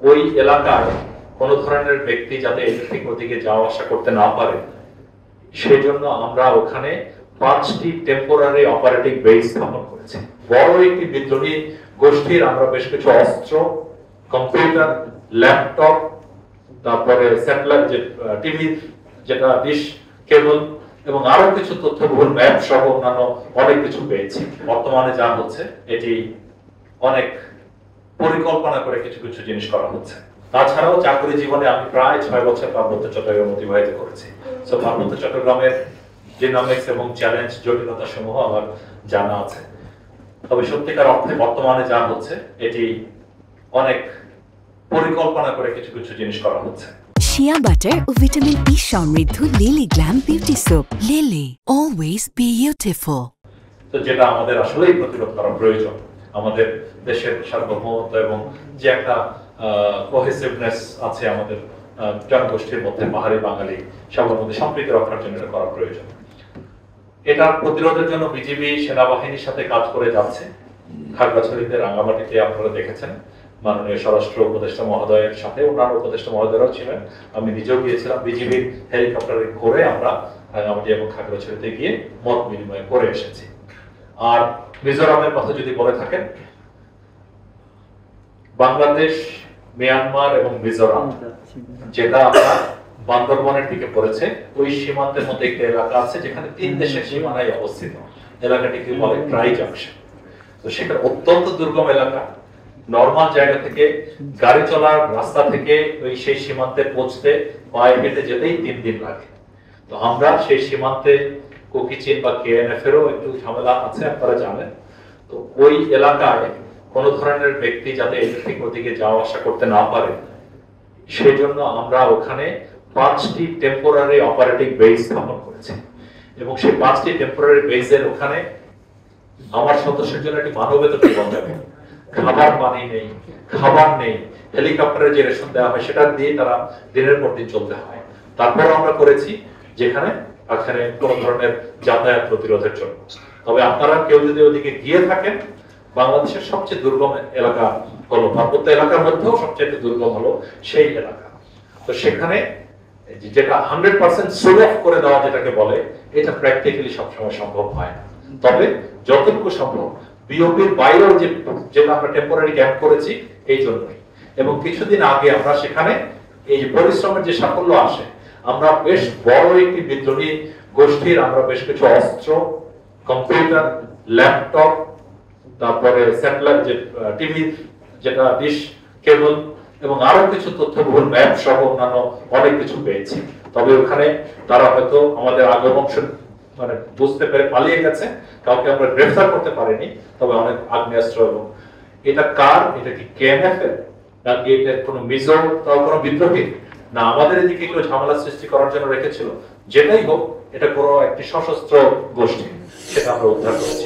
ওই এলাকায় কোনো ধরনের ব্যক্তি যাতে ঠিক ওদিকে যাওয়া আসা করতে না পারে সেজন্য আমরা ওখানে 5টি টেম্পোরারি অপারেটিং বেস স্থাপন করেছি। বড় একটি বিদ্রোহী গোষ্ঠীর আমরা বেশ কিছু অস্ত্র, কম্পিউটার, ল্যাপটপ, তারপরে স্যাটেলাইট যে টিভি, যেটা ডিশ কেবল এবং আরো কিছু তথ্যবহুল ম্যাপ সহ অন্যান্য অনেক কিছু পেয়েছি। বর্তমানে যা হচ্ছে এটি অনেক পরিকল্পনা করে কিছু কিছু জিনিস করা হচ্ছে। তাছাড়াও চাকরি জীবনে আমি প্রায় 6 বছর পার্বত্য চট্টগ্রামে অতিবাহিত করেছি। সো পার্বত্য চট্টগ্রামের ডিনামিক্স এবং চ্যালেঞ্জ জটিলতা সমূহ আমার জানা আছে। তবে সত্যিকার অর্থে বর্তমানে যা হচ্ছে এটি অনেক পরিকল্পনা করে কিছু কিছু জিনিস করা হচ্ছে। শিয়া বাটার ও ভিটামিন ই সমৃদ্ধ lily glam beauty soap. Lily, always beautiful. তো যেটা আমাদের আসলেই প্রতিরোধ করা প্রয়োজন। আমাদের দেশের সার্বভৌমত্ব এবং যে একটা কোহেসিভনেস আছে আমাদের জনগোষ্ঠীর মধ্যে, পাহাড়ি বাঙালি সবার মধ্যে সম্প্রীতি রক্ষার জন্য এটা করা প্রয়োজন। এটা প্রতিরোধের জন্য বিজিবি সেনাবাহিনীর সাথে কাজ করে যাচ্ছে। খাগড়াছড়িতে, রাঙ্গামাটিতে আপনারা দেখেছেন মাননীয় স্বরাষ্ট্র উপদেষ্টা মহোদয়ের সাথে অন্যান্য উপদেষ্টা মহোদয়রাও ছিলেন, আমি নিজেও গিয়েছিলাম। বিজিবির হেলিকপ্টারে করে আমরা রাঙ্গামাটি এবং খাগড়াছড়িতে গিয়ে মত বিনিময় করে এসেছি। আর মিজোরামের কথা যদি বলে থাকেন, বাংলাদেশ, মিয়ানমার এবং মিজোরাম যেটা আমরা বান্দরবনের দিকে পড়েছে, ওই সীমান্তের মধ্যে একটা এলাকা আছে যেখানে 3 দেশের সীমানায় অবস্থিত। এলাকাটিকে বলে ট্রাই জাংশন। তো সেটা অত্যন্ত দুর্গম এলাকা। নরমাল জায়গা থেকে গাড়ি চলার রাস্তা থেকে ওই সেই সীমান্তে পৌঁছতে পায়ে হেঁটে যেতেই 3 দিন লাগে। তো আমরা সেই সীমান্তে কোকিচিন বা কেএনএফ এরও একটু ঝামেলা আছে, আপনারা জানেন। তো ওই এলাকায় কোনো ধরনের ব্যক্তি যাতে ঠিক ওদিকে যাওয়া আসা করতে না পারে সেজন্য আমরা ওখানে 5টি টেম্পোরারি অপারেটিং বেস স্থাপন করেছি। এবং সেই 5টি টেম্পোরারি বেসের ওখানে আমার সদস্যের জন্য একটি মানবেতর জীবন যাবে। খাবার পানি নেই, খাবার নেই, হেলিকপ্টারে যে রেশন দেওয়া হয় সেটা দিয়ে তারা দিনের পর দিন চলতে হয়। তারপর আমরা করেছি যেখানে কোনো ধরনের যাতায়াত প্রতিরোধের জন্য। তবে আপনারা কেউ যদি ওদিকে গিয়ে থাকেন, বাংলাদেশের সবচেয়ে দুর্গম এলাকা হলো, পার্বত্য এলাকার মধ্যেও সবচেয়ে দুর্গম হলো সেই এলাকা। তো সেখানে যেটা 100% সোল অফ করে দেওয়া যেটাকে বলে, এটা প্র্যাকটিক্যালি সবসময় সম্ভব হয় না। তবে যতটুকু সম্ভব বিওপির বাইরেও যেটা আমরা টেম্পোরারি ক্যাম্প করেছি এই জন্যই। এবং কিছুদিন আগে আমরা সেখানে এই যে পরিশ্রমের যে সাফল্য আসে, আমরা বেশ বড় একটি বিদ্রোহী গোষ্ঠীর আমরা বেশ কিছু অস্ত্র, কম্পিউটার, ল্যাপটপ, তারপরে স্যাটেলাইট যে টিভি, যেটা ডিশ কেবল এবং আরো কিছু তথ্যবহুল ম্যাপ সহ অন্যান্য অনেক কিছু পেয়েছি। তবে ওখানে তারা হয়তো আমাদের আগমন মানে বুঝতে পেরে পালিয়ে গেছে, কাউকে আমরা গ্রেফতার করতে পারিনি। তবে অনেক আগ্নেয়াস্ত্র, এবং এটা কার, এটা কি কেএনএফ এর নাকি এটা কোনো মিজো কোনো বিদ্রোহী না আমাদের এদিকে এগুলো ঝামেলা সৃষ্টি করার জন্য রেখেছিল, যেটাই হোক এটা কোনো একটি সশস্ত্র গোষ্ঠী, সেটা আমরা উদ্ধার করেছি।